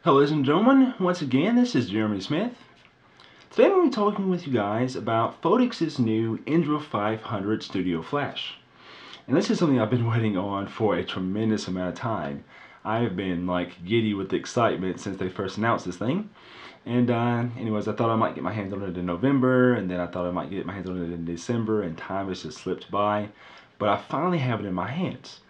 Hello ladies and gentlemen, once again this is Jeremy Smith. Today I'm going to be talking with you guys about Phottix's new Indra 500 Studio Flash. And this is something I've been waiting on for a tremendous amount of time. I've been like giddy with excitement since they first announced this thing. And anyways, I thought I might get my hands on it in November, and then I thought I might get my hands on it in December, and time has just slipped by. But I finally have it in my hands.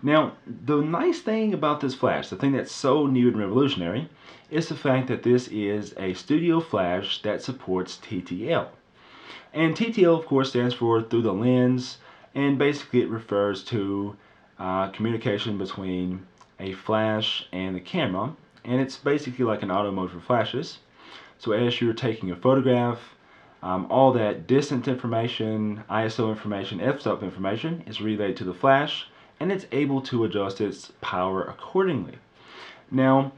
Now, the nice thing about this flash, the thing that's so new and revolutionary, is the fact that this is a studio flash that supports TTL. And TTL, of course, stands for through the lens, and basically it refers to communication between a flash and the camera, and it's basically like an auto mode for flashes. So as you're taking a photograph, all that distance information, ISO information, f-stop information is relayed to the flash, and it's able to adjust its power accordingly. Now,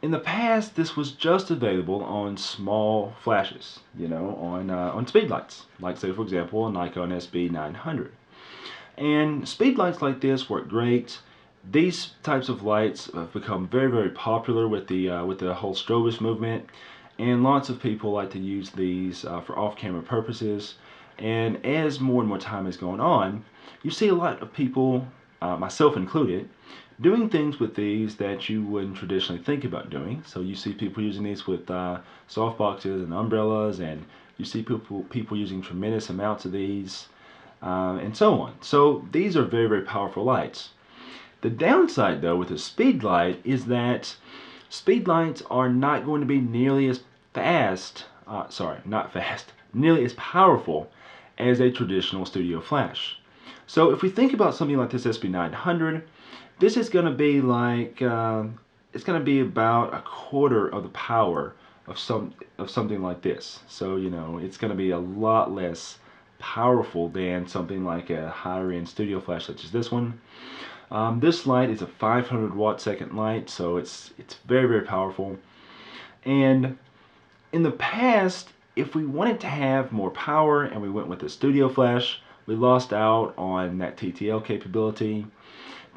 in the past, this was just available on small flashes, on speed lights, like say for example a Nikon SB900. And speed lights like this work great. These types of lights have become very, very popular with the whole strobist movement, and lots of people like to use these for off-camera purposes. And as more and more time has gone on, you see a lot of people, myself included, doing things with these that you wouldn't traditionally think about doing. So you see people using these with soft boxes and umbrellas, and you see people using tremendous amounts of these, and so on. So these are very, very powerful lights. The downside, though, with a speed light is that speed lights are not going to be nearly as fast, nearly as powerful as a traditional studio flash. So if we think about something like this SB900, this is going to be like, it's going to be about a quarter of the power of something like this. So, it's going to be a lot less powerful than something like a higher end studio flash such as this one. This light is a 500 watt second light, so it's very, very powerful. And in the past, if we wanted to have more power and we went with a studio flash, we lost out on that TTL capability.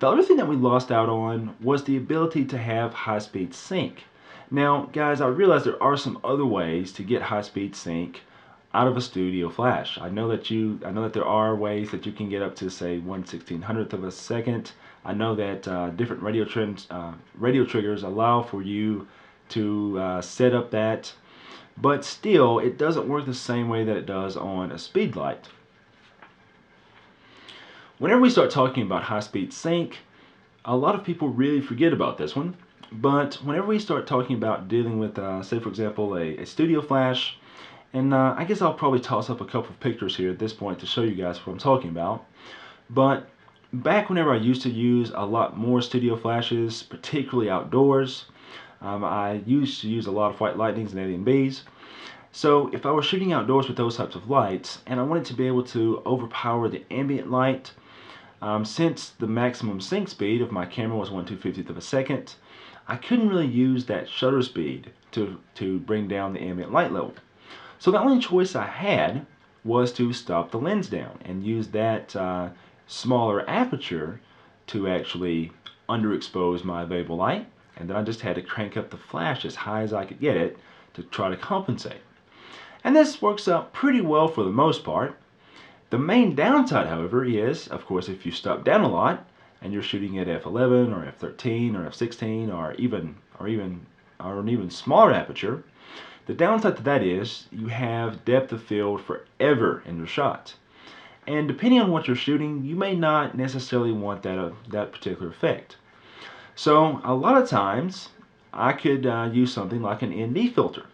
The other thing that we lost out on was the ability to have high-speed sync. Now, guys, I realize there are some other ways to get high-speed sync out of a studio flash. I know that there are ways that you can get up to, say, 1/1600th of a second. I know that different radio triggers allow for you to set up that, but still, it doesn't work the same way that it does on a speed light. Whenever we start talking about high-speed sync, a lot of people really forget about this one. But whenever we start talking about dealing with, say for example, a studio flash, and I guess I'll probably toss up a couple of pictures here at this point to show you guys what I'm talking about. But back whenever I used to use a lot more studio flashes, particularly outdoors, I used to use a lot of white lightnings and alien Bs. So if I was shooting outdoors with those types of lights, and I wanted to be able to overpower the ambient light, since the maximum sync speed of my camera was 1/250th of a second, I couldn't really use that shutter speed to bring down the ambient light level. So the only choice I had was to stop the lens down and use that smaller aperture to actually underexpose my available light, and then I just had to crank up the flash as high as I could get it to try to compensate. And this works out pretty well for the most part. The main downside, however, is, of course, if you stop down a lot and you're shooting at f11 or f13 or f16 or an even smaller aperture, the downside to that is you have depth of field forever in your shot. And depending on what you're shooting, you may not necessarily want that particular effect. So a lot of times I could use something like an ND filter.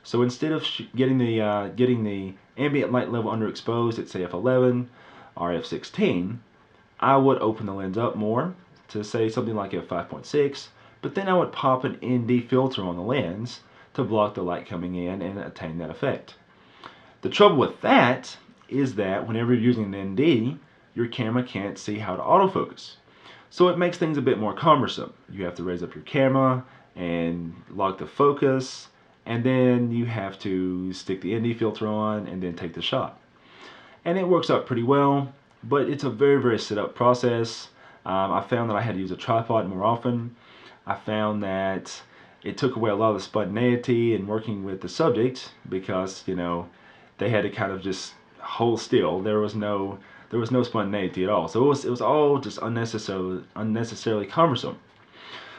So instead of getting the ambient light level underexposed at say f11 or f16, I would open the lens up more to say something like f5.6, but then I would pop an ND filter on the lens to block the light coming in and attain that effect. The trouble with that is that whenever you're using an ND, your camera can't see how to autofocus. So it makes things a bit more cumbersome. You have to raise up your camera and lock the focus, and then you have to stick the ND filter on and then take the shot. And it works out pretty well, but it's a very, very set up process. I found that I had to use a tripod more often. I found that it took away a lot of the spontaneity in working with the subject because, you know, they had to kind of just hold still. There was no spontaneity at all. So it was all just unnecessarily cumbersome.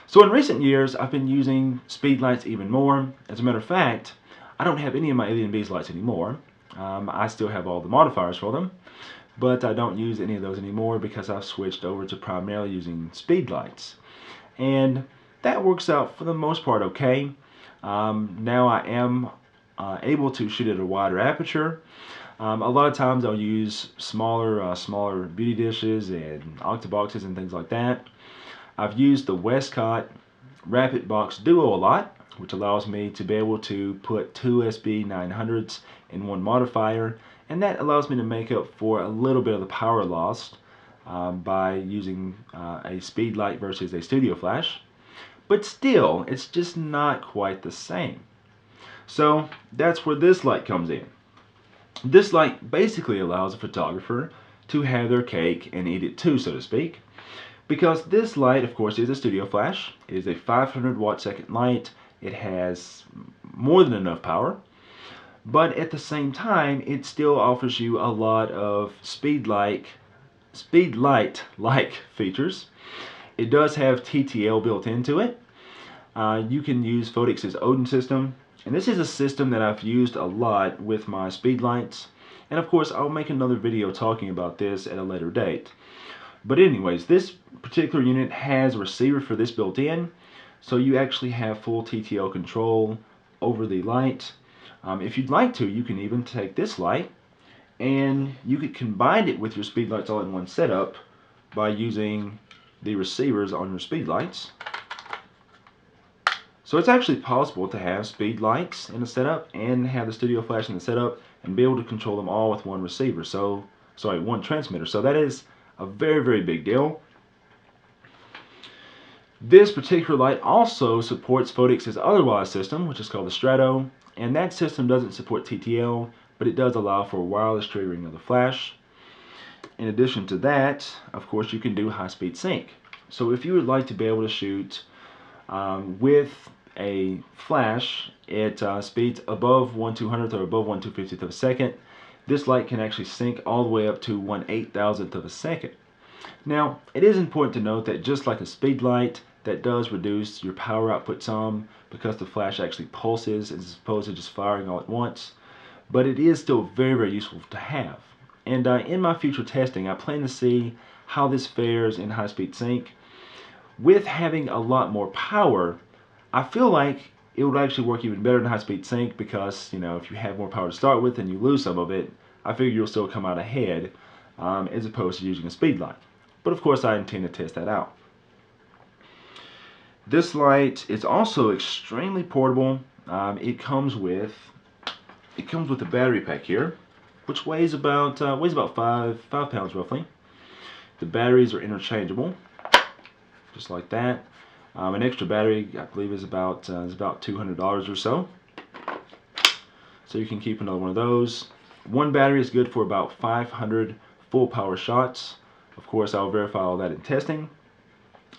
So in recent years, I've been using speed lights even more. As a matter of fact, I don't have any of my Alien Bees lights anymore. I still have all the modifiers for them, but I don't use any of those anymore because I've switched over to primarily using speed lights. And that works out for the most part okay. Now I am able to shoot at a wider aperture. A lot of times I'll use smaller beauty dishes and octoboxes and things like that. I've used the Westcott Rapid Box Duo a lot, which allows me to be able to put two SB900s in one modifier, and that allows me to make up for a little bit of the power lost by using a speed light versus a studio flash. But still, it's just not quite the same. So that's where this light comes in. This light basically allows a photographer to have their cake and eat it too, so to speak. Because this light, of course, is a studio flash. It is a 500 watt second light. It has more than enough power. But at the same time, it still offers you a lot of speed light-like features. It does have TTL built into it. You can use Phottix's Odin system. And this is a system that I've used a lot with my speed lights. And of course, I'll make another video talking about this at a later date. But anyways, this particular unit has a receiver for this built in, so you actually have full TTL control over the light. If you'd like to, you can even take this light and you could combine it with your speed lights all in one setup by using the receivers on your speed lights. So it's actually possible to have speed lights in the setup and have the studio flash in the setup and be able to control them all with one receiver. One transmitter. So that is a very, very big deal. This particular light also supports Phottix's otherwise system, which is called the Strato, and that system doesn't support TTL, but it does allow for wireless triggering of the flash. In addition to that, of course, you can do high-speed sync. So if you would like to be able to shoot with a flash at speeds above 1/200th or above 1/250th of a second, this light can actually sync all the way up to 1/8,000th of a second. Now, it is important to note that just like a speed light, that does reduce your power output some because the flash actually pulses as opposed to just firing all at once. But it is still very, very useful to have. And in my future testing, I plan to see how this fares in high-speed sync. With having a lot more power, I feel like it would actually work even better in high-speed sync because, you know, if you have more power to start with and you lose some of it, I figure you'll still come out ahead as opposed to using a speed light. But of course, I intend to test that out. This light is also extremely portable. It comes with a battery pack here, which weighs about 5 pounds roughly. The batteries are interchangeable, just like that. An extra battery, I believe, is about $200 or so. So you can keep another one of those. One battery is good for about 500 full power shots. Of course, I'll verify all that in testing.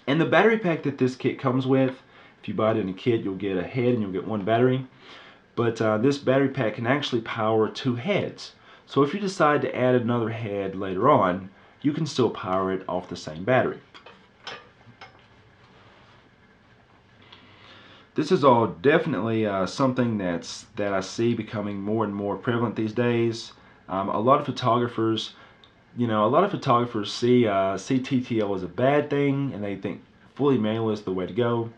And the battery pack that this kit comes with, if you buy it in a kit, you'll get a head and you'll get one battery. But this battery pack can actually power 2 heads. So if you decide to add another head later on, you can still power it off the same battery. This is all definitely something that I see becoming more and more prevalent these days. A lot of photographers see TTL as a bad thing, and they think fully manual is the way to go.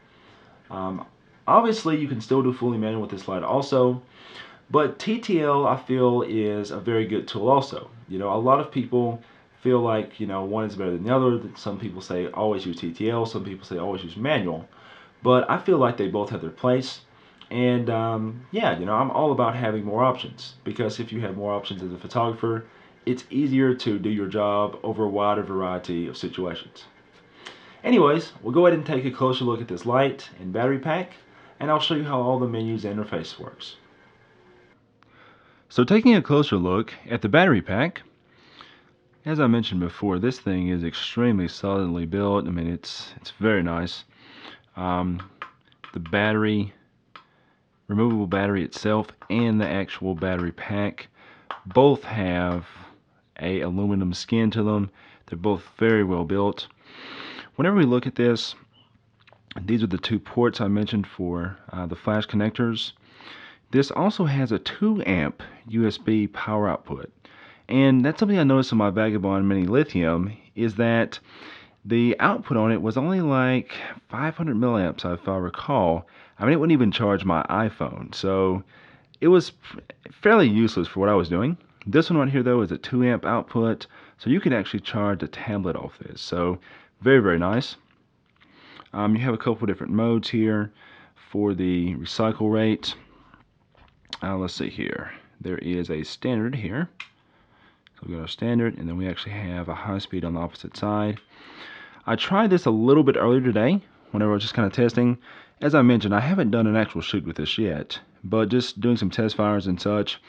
Obviously, you can still do fully manual with this light also, but TTL I feel is a very good tool also. You know, a lot of people feel like, you know, one is better than the other. Some people say always use TTL, some people say always use manual, but I feel like they both have their place. And yeah, you know, I'm all about having more options, because if you have more options as a photographer, it's easier to do your job over a wider variety of situations. Anyways, we'll go ahead and take a closer look at this light and battery pack, and I'll show you how all the menus interface works. So taking a closer look at the battery pack, as I mentioned before, this thing is extremely solidly built. I mean, it's very nice. the battery, removable battery itself, and the actual battery pack both have a aluminum skin to them. They're both very well built. Whenever we look at this, these are the two ports I mentioned for the flash connectors. This also has a 2 amp USB power output. And that's something I noticed on my Vagabond Mini Lithium, is that the output on it was only like 500 milliamps, if I recall. I mean, it wouldn't even charge my iPhone, so it was fairly useless for what I was doing. This one right here, though, is a 2 amp output, so you can actually charge a tablet off this. So very, very nice. You have a couple different modes here for the recycle rate. Let's see here. There is a standard here. So we got our standard, and then we actually have a high speed on the opposite side. I tried this a little bit earlier today, whenever I was just kind of testing. As I mentioned, I haven't done an actual shoot with this yet, but just doing some test fires and such,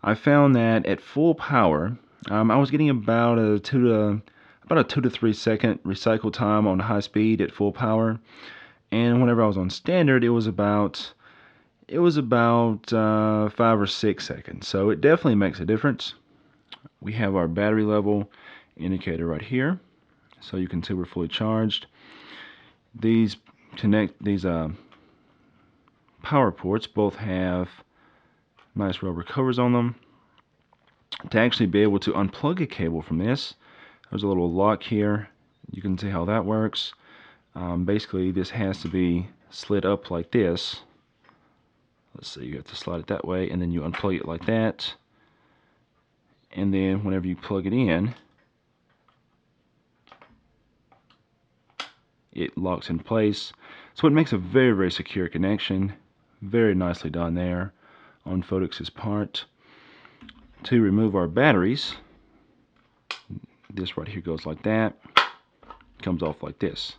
I found that at full power, I was getting about a 2 to 3 second recycle time on high speed at full power, and whenever I was on standard, it was about 5 or 6 seconds. So it definitely makes a difference. We have our battery level indicator right here, so you can see we're fully charged. These power ports both have nice rubber covers on them. To actually be able to unplug a cable from this, there's a little lock here. You can see how that works. Basically, this has to be slid up like this. Let's see, you have to slide it that way, and then you unplug it like that. And then whenever you plug it in, it locks in place. So it makes a very, very secure connection. Very nicely done there on Phottix's part. To remove our batteries, this right here goes like that, comes off like this.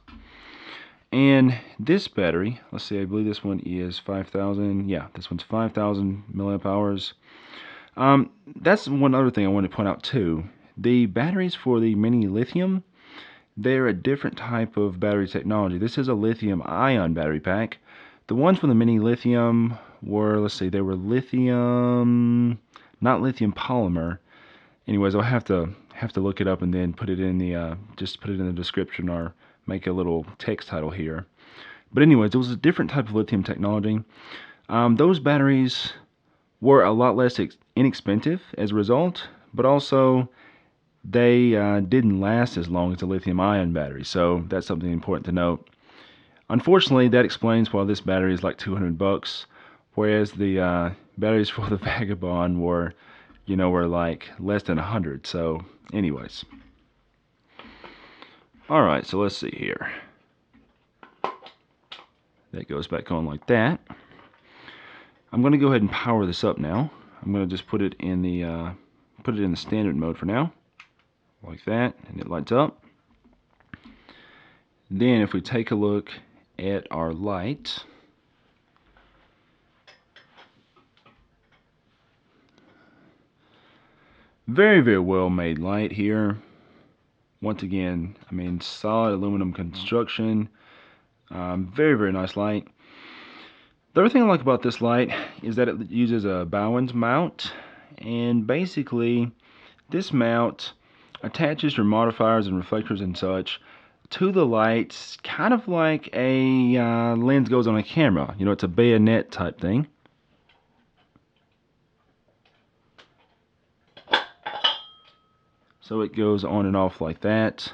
And this battery, let's see, I believe this one is 5,000. Yeah, this one's 5,000 milliamp hours. That's one other thing I want to point out too. The batteries for the Mini Lithium, they're a different type of battery technology. This is a lithium-ion battery pack. The ones from the Mini Lithium were, let's see, they were lithium, not lithium polymer. Anyways, I'll have to look it up and then put it in the just put it in the description or make a little text title here. But anyways, it was a different type of lithium technology. Those batteries were a lot less inexpensive as a result, but also they didn't last as long as the lithium-ion battery, so that's something important to note. Unfortunately, that explains why this battery is like $200, whereas the batteries for the Vagabond were like less than 100. So, anyways. Alright, so let's see here. That goes back on like that. I'm going to go ahead and power this up now. I'm going to just put it in the standard mode for now, like that, and it lights up. Then if we take a look at our light, very, very well made light here. Once again, I mean, solid aluminum construction. Very, very nice light. The other thing I like about this light is that it uses a Bowens mount, and basically this mount attaches your modifiers and reflectors and such to the lights, kind of like a lens goes on a camera. It's a bayonet type thing. So it goes on and off like that.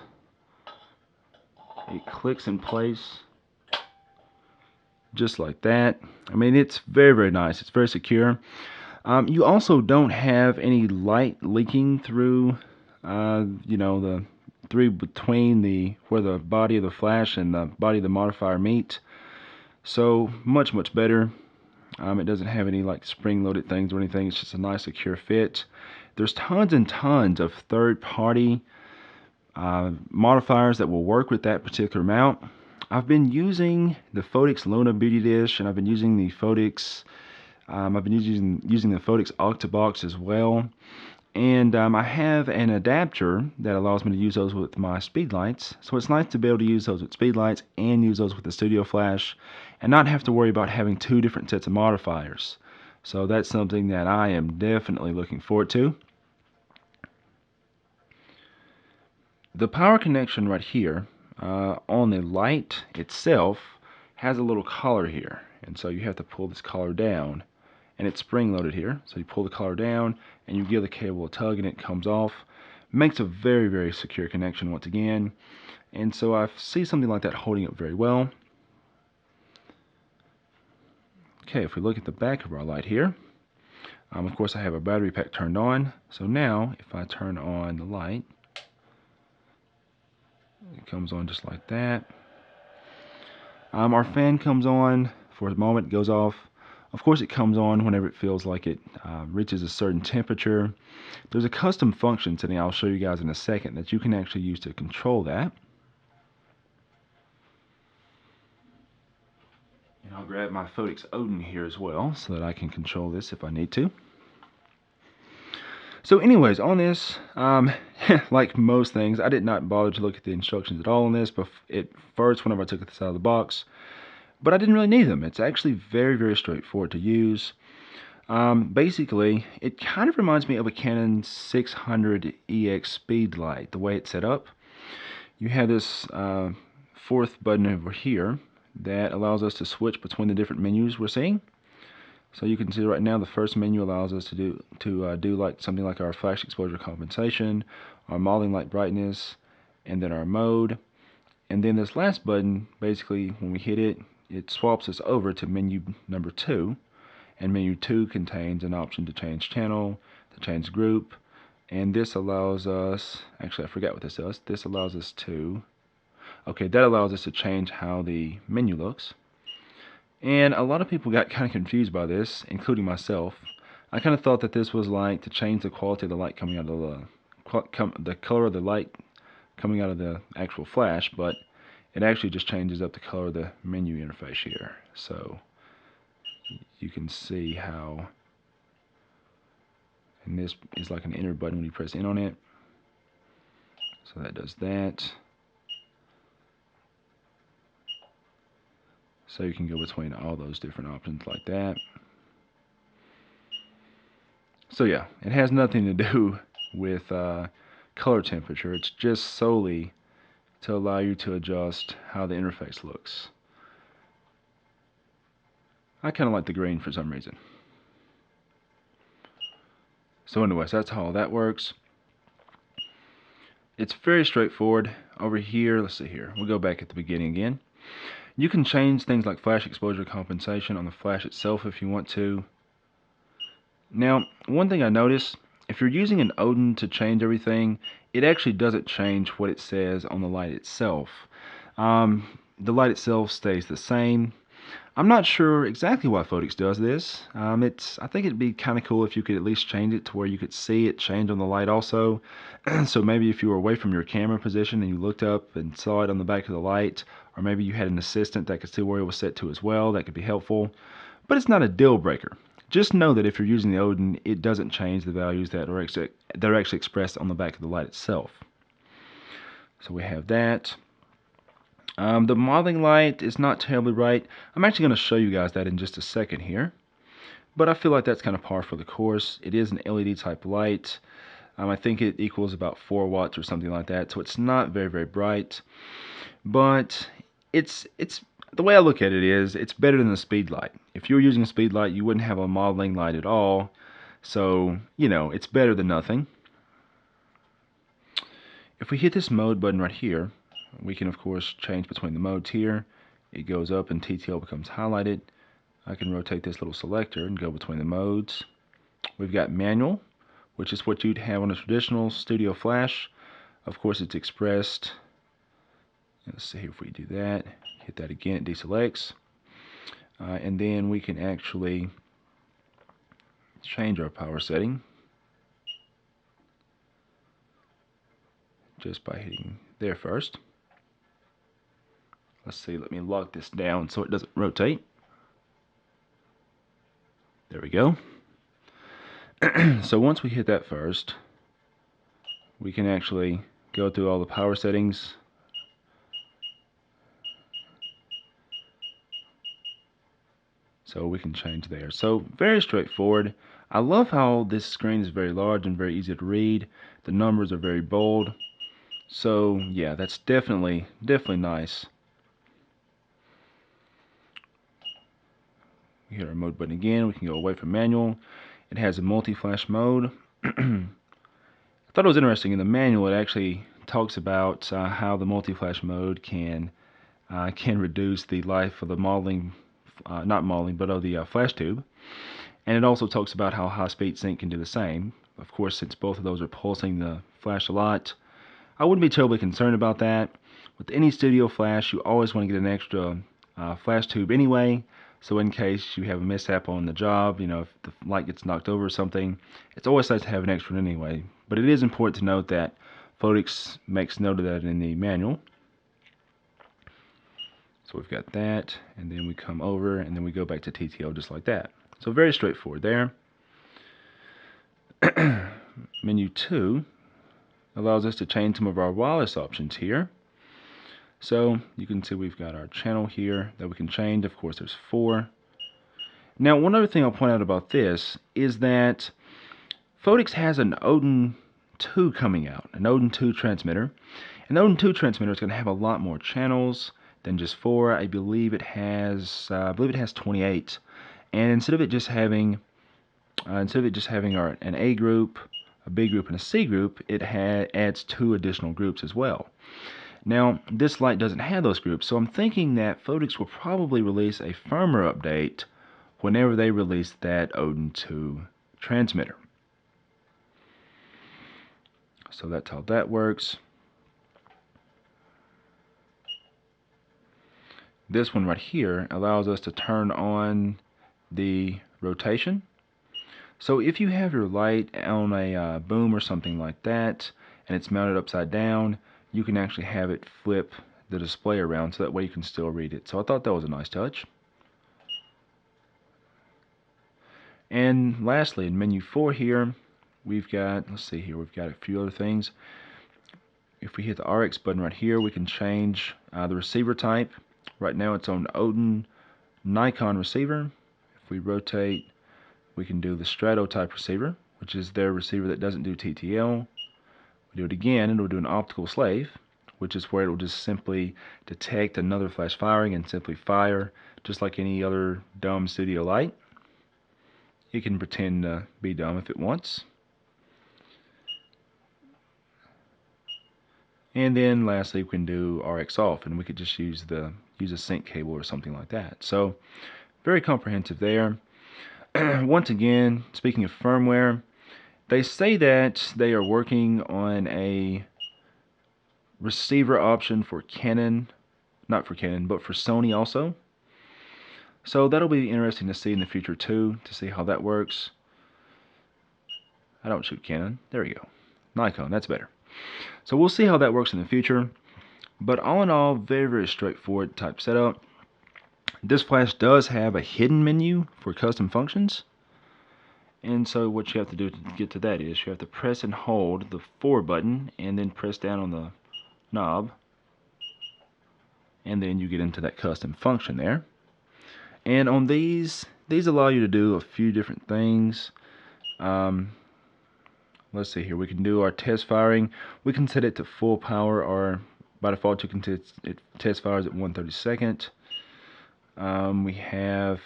It clicks in place just like that. I mean, it's very, very nice. It's very secure. You also don't have any light leaking through, between where the body of the flash and the body of the modifier meet. So much, much better. It doesn't have any like spring-loaded things or anything. It's just a nice, secure fit. There's tons and tons of third-party modifiers that will work with that particular mount. I've been using the Phottix Luna Beauty Dish, and I've been using the Phottix. I've been using the Phottix Octabox as well. And I have an adapter that allows me to use those with my speed lights. So it's nice to be able to use those with speed lights and use those with the Studio Flash and not have to worry about having two different sets of modifiers. So that's something that I am definitely looking forward to. The power connection right here on the light itself has a little collar here. And so you have to pull this collar down. And it's spring loaded here, so you pull the collar down and you give the cable a tug and it comes off. Makes a very, very secure connection once again, and so I see something like that holding up very well. Okay, if we look at the back of our light here, of course I have a battery pack turned on, so now if I turn on the light, it comes on just like that. Our fan comes on for a moment, goes off. Of course it comes on whenever it feels like it reaches a certain temperature. There's a custom function setting I'll show you guys in a second that you can actually use to control that. And I'll grab my Phottix Odin here as well so that I can control this if I need to. So anyways, on this, like most things, I did not bother to look at the instructions at all on this at first whenever I took this out of the box. But I didn't really need them. It's actually very, very straightforward to use. Basically, it kind of reminds me of a Canon 600EX speed light, the way it's set up. You have this fourth button over here that allows us to switch between the different menus we're seeing. So you can see right now the first menu allows us to do like something like our flash exposure compensation, our modeling light brightness, and then our mode. And then this last button, basically when we hit it, it swaps us over to menu number 2. And menu 2 contains an option to change channel, to change group, and this allows us, actually I forgot what this does, this allows us to, okay, that allows us to change how the menu looks. And a lot of people got kind of confused by this, including myself. I kind of thought that this was like to change the quality of the light coming out of the color of the light coming out of the actual flash, but it actually just changes up the color of the menu interface here. So you can see how, and this is like an enter button when you press in on it. So that does that. So you can go between all those different options like that. So yeah, it has nothing to do with color temperature. It's just solely to allow you to adjust how the interface looks. I kind of like the green for some reason. So anyways, that's how all that works. It's very straightforward. Over here, let's see here. We'll go back at the beginning again. You can change things like flash exposure compensation on the flash itself if you want to. Now, one thing I noticed, if you're using an Odin to change everything, it actually doesn't change what it says on the light itself. The light itself stays the same. I'm not sure exactly why Phottix does this. I think it'd be kind of cool if you could at least change it to where you could see it change on the light also. So maybe if you were away from your camera position and you looked up and saw it on the back of the light, or maybe you had an assistant that could see where it was set to as well, that could be helpful. But it's not a deal breaker. Just know that if you're using the Odin, it doesn't change the values that are actually expressed on the back of the light itself. So we have that. The modeling light is not terribly bright. I'm actually going to show you guys that in just a second here. But I feel like that's kind of par for the course. It is an LED type light. I think it equals about 4 watts or something like that. So it's not very, very bright. But it's the way I look at it is it's better than the speed light. If you were using a speed light, you wouldn't have a modeling light at all. So, you know, it's better than nothing. If we hit this mode button right here, we can of course change between the modes here. It goes up and TTL becomes highlighted. I can rotate this little selector and go between the modes. We've got manual, which is what you'd have on a traditional studio flash. Of course it's expressed. Let's see if we do that. Hit that again, it deselects. And then we can actually change our power setting just by hitting there first. Let's see, let me lock this down so it doesn't rotate. There we go. So once we hit that first, we can actually go through all the power settings. So we can change there. So very straightforward. I love how this screen is very large and very easy to read. The numbers are very bold. So yeah, that's definitely nice. We hit our mode button again. We can go away from manual. It has a multi-flash mode. I thought it was interesting. In the manual, it actually talks about how the multi-flash mode can reduce the life of the modeling, not modeling, but of the flash tube. And it also talks about how high-speed sync can do the same. Of course, since both of those are pulsing the flash a lot, I wouldn't be terribly concerned about that. With any studio flash, you always want to get an extra flash tube anyway. So in case you have a mishap on the job, you know, if the light gets knocked over or something, it's always nice to have an extra one anyway. But it is important to note that Phottix makes note of that in the manual. So we've got that, and then we come over, and then we go back to TTL just like that. So very straightforward there. Menu 2 allows us to change some of our wireless options here. So you can see we've got our channel here that we can change. Of course, there's 4. Now, one other thing I'll point out about this is that Phottix has an Odin 2 coming out, an Odin 2 transmitter. An Odin 2 transmitter is going to have a lot more channels than just 4. I believe it has 28. And instead of it just having an A group, a B group, and a C group, it adds 2 additional groups as well. Now, this light doesn't have those groups, so I'm thinking that Phottix will probably release a firmware update whenever they release that Odin 2 transmitter. So that's how that works. This one right here allows us to turn on the rotation. So if you have your light on a boom or something like that, and it's mounted upside down, you can actually have it flip the display around so that way you can still read it. So I thought that was a nice touch. And lastly, in menu 4 here, we've got, let's see here, we've got a few other things. If we hit the RX button right here, we can change the receiver type. Right now it's on Odin Nikon receiver. If we rotate, we can do the Strato type receiver, which is their receiver that doesn't do TTL. We do it again, and it'll do an optical slave, which is where it will just simply detect another flash firing and simply fire, just like any other dumb studio light. It can pretend to be dumb if it wants. And then lastly, we can do RX off, and we could just use a sync cable or something like that. So very comprehensive there. Once again, speaking of firmware, they say that they are working on a receiver option for Canon, not for Canon, but for Sony also. So that'll be interesting to see in the future too, to see how that works. I don't shoot Canon. There we go. Nikon, that's better. So we'll see how that works in the future. But all in all, very straightforward type setup. This flash does have a hidden menu for custom functions. And so what you have to do to get to that is you have to press and hold the 4 button and then press down on the knob. And then you get into that custom function there. And on these allow you to do a few different things. Let's see here. We can do our test firing. We can set it to full power, or by default you can it test fires at 1/32. We have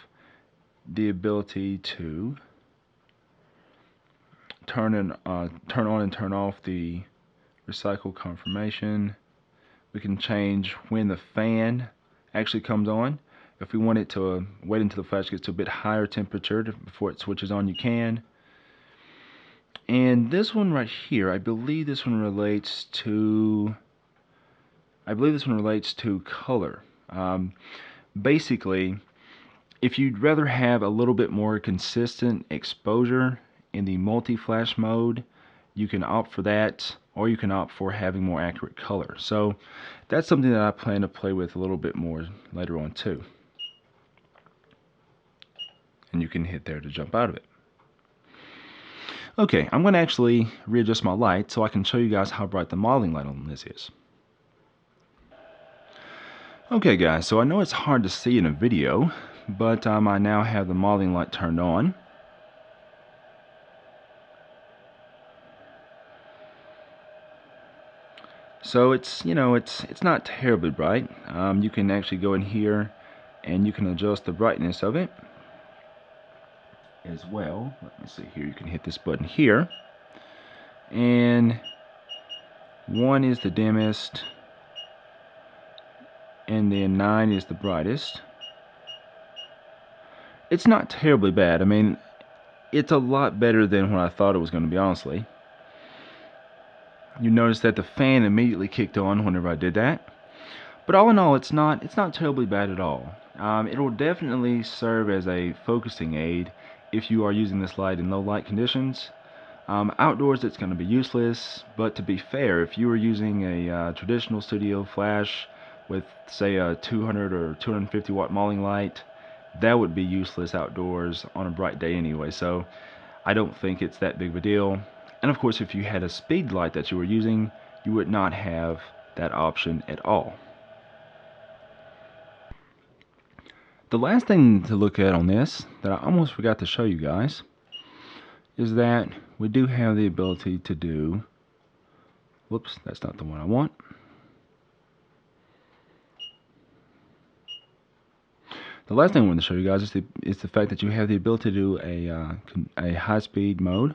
the ability to turn on and turn off the recycle confirmation. We can change when the fan actually comes on. If we want it to wait until the flash gets to a bit higher temperature before it switches on, you can. And this one right here, I believe this one relates to color. Basically, if you'd rather have a little bit more consistent exposure in the multi-flash mode, you can opt for that, or you can opt for having more accurate color. So that's something that I plan to play with a little bit more later on too. And you can hit there to jump out of it. Okay, I'm going to actually readjust my light so I can show you guys how bright the modeling light on this is. Okay guys, so I know it's hard to see in a video, but I now have the modeling light turned on. So it's, it's not terribly bright. You can actually go in here and you can adjust the brightness of it as well. Let me see here, you can hit this button here. And 1 is the dimmest, and then 9 is the brightest. It's not terribly bad. I mean, it's a lot better than what I thought it was going to be, honestly. You notice that the fan immediately kicked on whenever I did that. But all in all, it's not terribly bad at all. It will definitely serve as a focusing aid if you are using this light in low light conditions. Outdoors it's going to be useless, but to be fair, if you were using a traditional studio flash with say a 200 or 250 watt modeling light, that would be useless outdoors on a bright day anyway, so I don't think it's that big of a deal. And of course, if you had a speed light that you were using, you would not have that option at all. The last thing to look at on this that I almost forgot to show you guys is that we do have the ability to do, whoops, that's not the one I want. The last thing I want to show you guys is the fact that you have the ability to do a high-speed mode.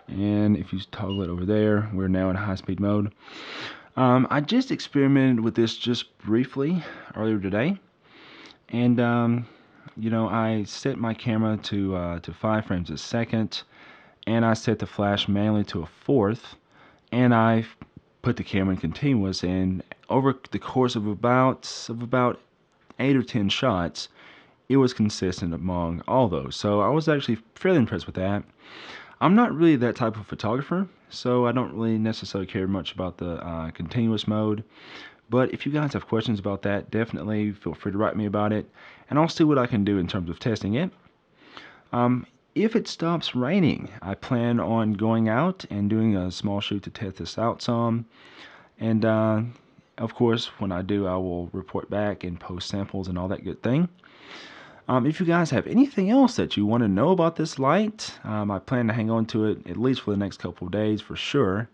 And if you toggle it over there, we're now in high-speed mode. I just experimented with this just briefly earlier today, and I set my camera to 5 frames a second, and I set the flash manually to a 4th, and I put the camera in continuous, and over the course of about 8 or 10 shots, it was consistent among all those. So I was actually fairly impressed with that. I'm not really that type of photographer, so I don't really necessarily care much about the continuous mode. But if you guys have questions about that, definitely feel free to write me about it, and I'll see what I can do in terms of testing it. If it stops raining, I plan on going out and doing a small shoot to test this out some. And of course, when I do, I will report back and post samples and all that good thing. If you guys have anything else that you want to know about this light, I plan to hang on to it at least for the next couple of days for sure.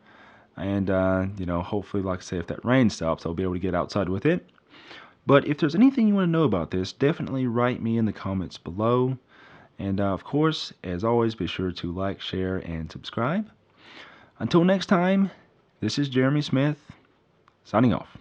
And, hopefully, like I say, if that rain stops, I'll be able to get outside with it. But if there's anything you want to know about this, definitely write me in the comments below. And, of course, as always, be sure to like, share, and subscribe. Until next time, this is Jeremy Smith, signing off.